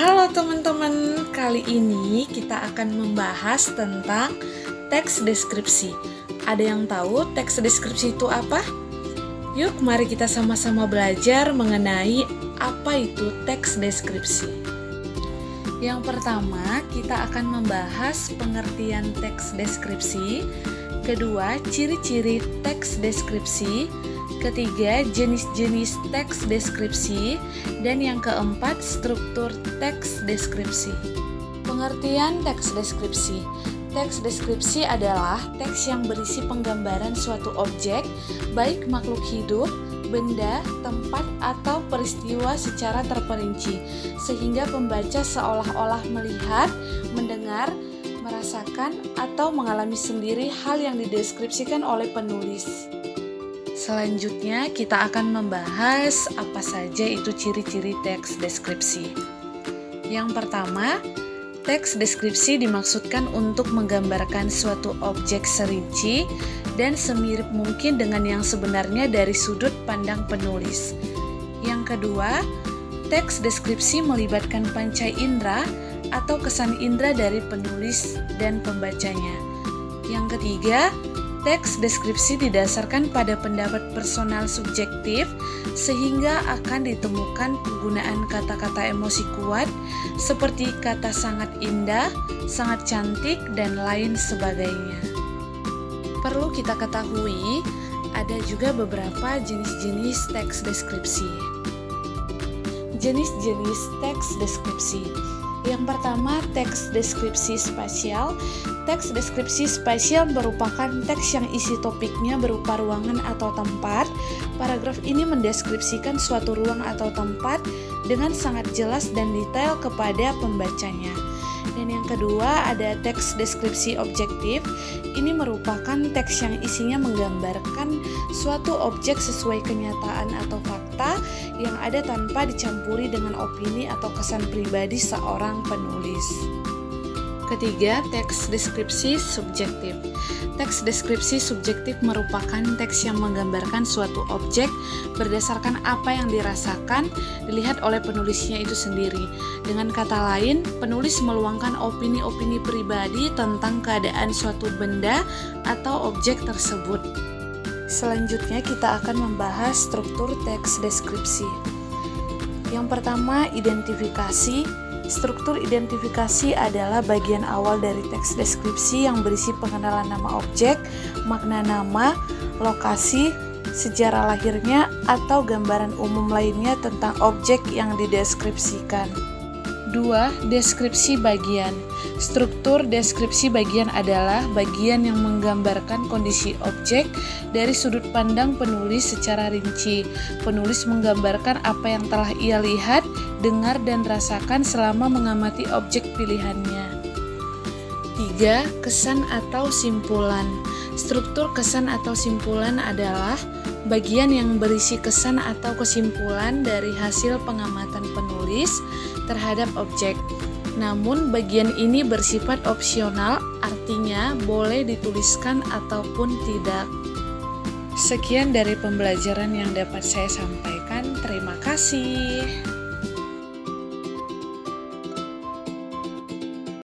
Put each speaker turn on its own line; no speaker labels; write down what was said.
Halo teman-teman, kali ini kita akan membahas tentang teks deskripsi. Ada yang tahu teks deskripsi itu apa? Yuk, mari kita sama-sama belajar mengenai apa itu teks deskripsi. Yang pertama, kita akan membahas pengertian teks deskripsi. Kedua, ciri-ciri teks deskripsi. Ketiga, jenis-jenis teks deskripsi. Dan yang keempat, struktur teks deskripsi. Pengertian teks deskripsi. Teks deskripsi adalah teks yang berisi penggambaran suatu objek, baik makhluk hidup, benda, tempat, atau peristiwa secara terperinci, sehingga pembaca seolah-olah melihat, mendengar, merasakan, atau mengalami sendiri hal yang dideskripsikan oleh penulis. Selanjutnya, kita akan membahas apa saja itu ciri-ciri teks deskripsi. Yang pertama, teks deskripsi dimaksudkan untuk menggambarkan suatu objek serinci dan semirip mungkin dengan yang sebenarnya dari sudut pandang penulis. Yang kedua, teks deskripsi melibatkan panca indera atau kesan indera dari penulis dan pembacanya. Yang ketiga, teks deskripsi didasarkan pada pendapat personal subjektif sehingga akan ditemukan penggunaan kata-kata emosi kuat seperti kata sangat indah, sangat cantik, dan lain sebagainya. Perlu kita ketahui, ada juga beberapa jenis-jenis teks deskripsi. Jenis-jenis teks deskripsi. Yang pertama, teks deskripsi spasial. Teks deskripsi spasial merupakan teks yang isi topiknya berupa ruangan atau tempat. Paragraf ini mendeskripsikan suatu ruang atau tempat dengan sangat jelas dan detail kepada pembacanya. Dan yang kedua, ada teks deskripsi objektif. Ini merupakan teks yang isinya menggambarkan suatu objek sesuai kenyataan atau fakta yang ada tanpa dicampuri dengan opini atau kesan pribadi seorang penulis. Ketiga, teks deskripsi subjektif. Teks deskripsi subjektif merupakan teks yang menggambarkan suatu objek berdasarkan apa yang dirasakan, dilihat oleh penulisnya itu sendiri. Dengan kata lain, penulis meluangkan opini-opini pribadi tentang keadaan suatu benda atau objek tersebut. Selanjutnya kita akan membahas struktur teks deskripsi. Yang pertama, identifikasi. Struktur identifikasi adalah bagian awal dari teks deskripsi yang berisi pengenalan nama objek, makna nama, lokasi, sejarah lahirnya, atau gambaran umum lainnya tentang objek yang dideskripsikan. 2. Deskripsi bagian. Struktur deskripsi bagian adalah bagian yang menggambarkan kondisi objek dari sudut pandang penulis secara rinci. Penulis menggambarkan apa yang telah ia lihat, dengar, dan rasakan selama mengamati objek pilihannya. 3. Kesan atau simpulan. Struktur kesan atau simpulan adalah bagian yang berisi kesan atau kesimpulan dari hasil pengamatan penulis terhadap objek. Namun bagian ini bersifat opsional, artinya boleh dituliskan ataupun tidak. Sekian dari pembelajaran yang dapat saya sampaikan. Terima kasih.